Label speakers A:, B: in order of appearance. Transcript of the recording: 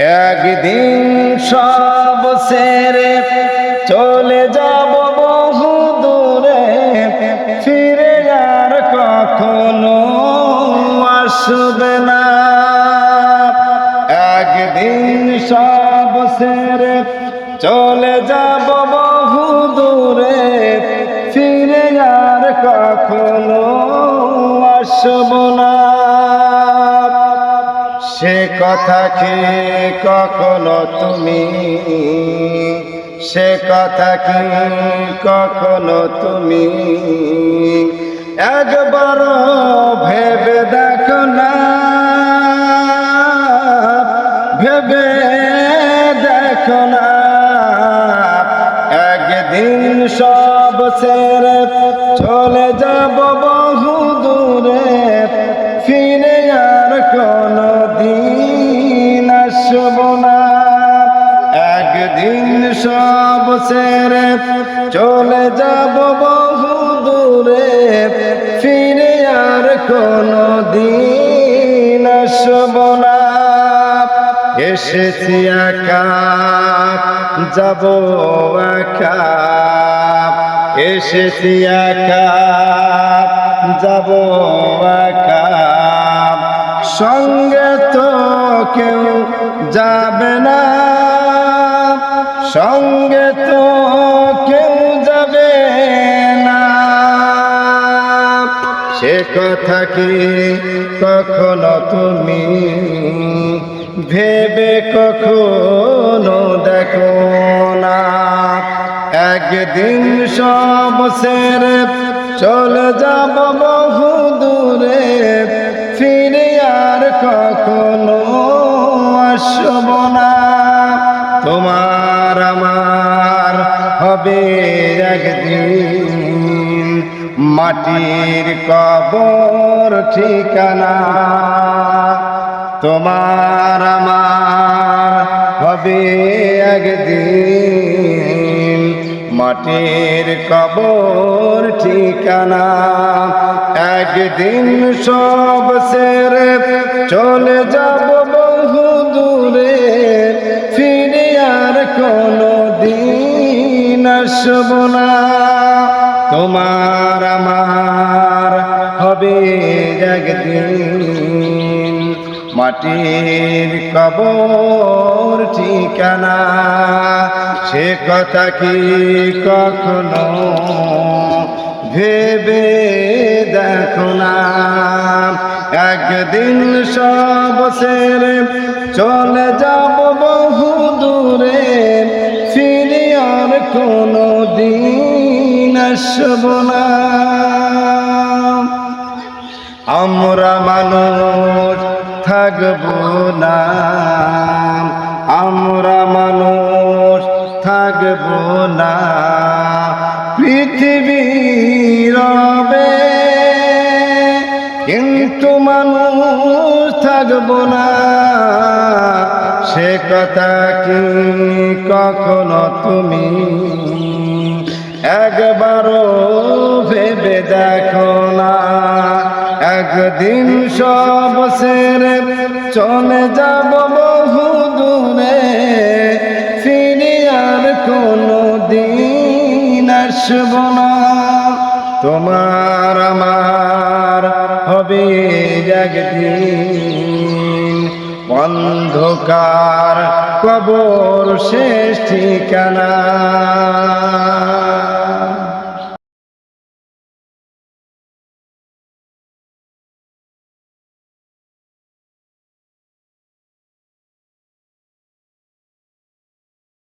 A: একদিন সব ছেড়ে চলে যাব বহু দূরে, ফিরে আর কখনো আসবে না। একদিন সব ছেড়ে চলে যাব বহু দূরে, ফিরে আর কখনো আসব না। সে কথা কি কখনো তুমি, সে কথা কি কখনো তুমি একবারও ভেবে দেখো না, ভেবে দেখো না। একদিন সব ছেড়ে চলে যাব বহু দূরে, ফিরে আর কোনো দিন আসব না। একদিন সব ছেড়ে চলে যাব বহু দূরে, ফিরে আর কোনো দিন আসব না। এসেছি একা, যাব একা, এসেছি একা, যাব একা। সঙ্গে তো কেউ যাবে না, সঙ্গে তো কেউ যাবে না। সে কথা কি কখনো তুমি ভেবে কখনো দেখো না। একদিন সব ছেড়ে চলে যাব বহু দূরে, ফিরে আর কখনো আসব না। তোমার আমার হবে একদিন মাটির কবর ঠিকানা। তোমার আমার হবে একদিন মাটির কবর ঠিকানা। একদিন সব ছেড়ে চলে যাব বহু দূরে, ফিরে আর কোনো দিন আসব না। তোমার আমার হবে একদিন মাটির কবর ঠিকানা। সে কথা কি কখনো ভেবে দেখো না। একদিন সব ছেড়ে চলে যাব বহু দূরে, ফিরে আর কোনো দিন আসব না। আমরা মানুষ থাকব না, আমরা মানুষ থাকব না, পৃথিবী রবে কিন্তু মানুষ থাকব না। সে কথা কি কখনো তুমি একবারও ভেবে দেখো না। একদিন সব ছেড়ে চলে যাব বহু দূরে, ফিরে আর কোনো দিন আসব না। তোমার আমার হবে একদিন অন্ধকার কবর শেষ ঠিকানা।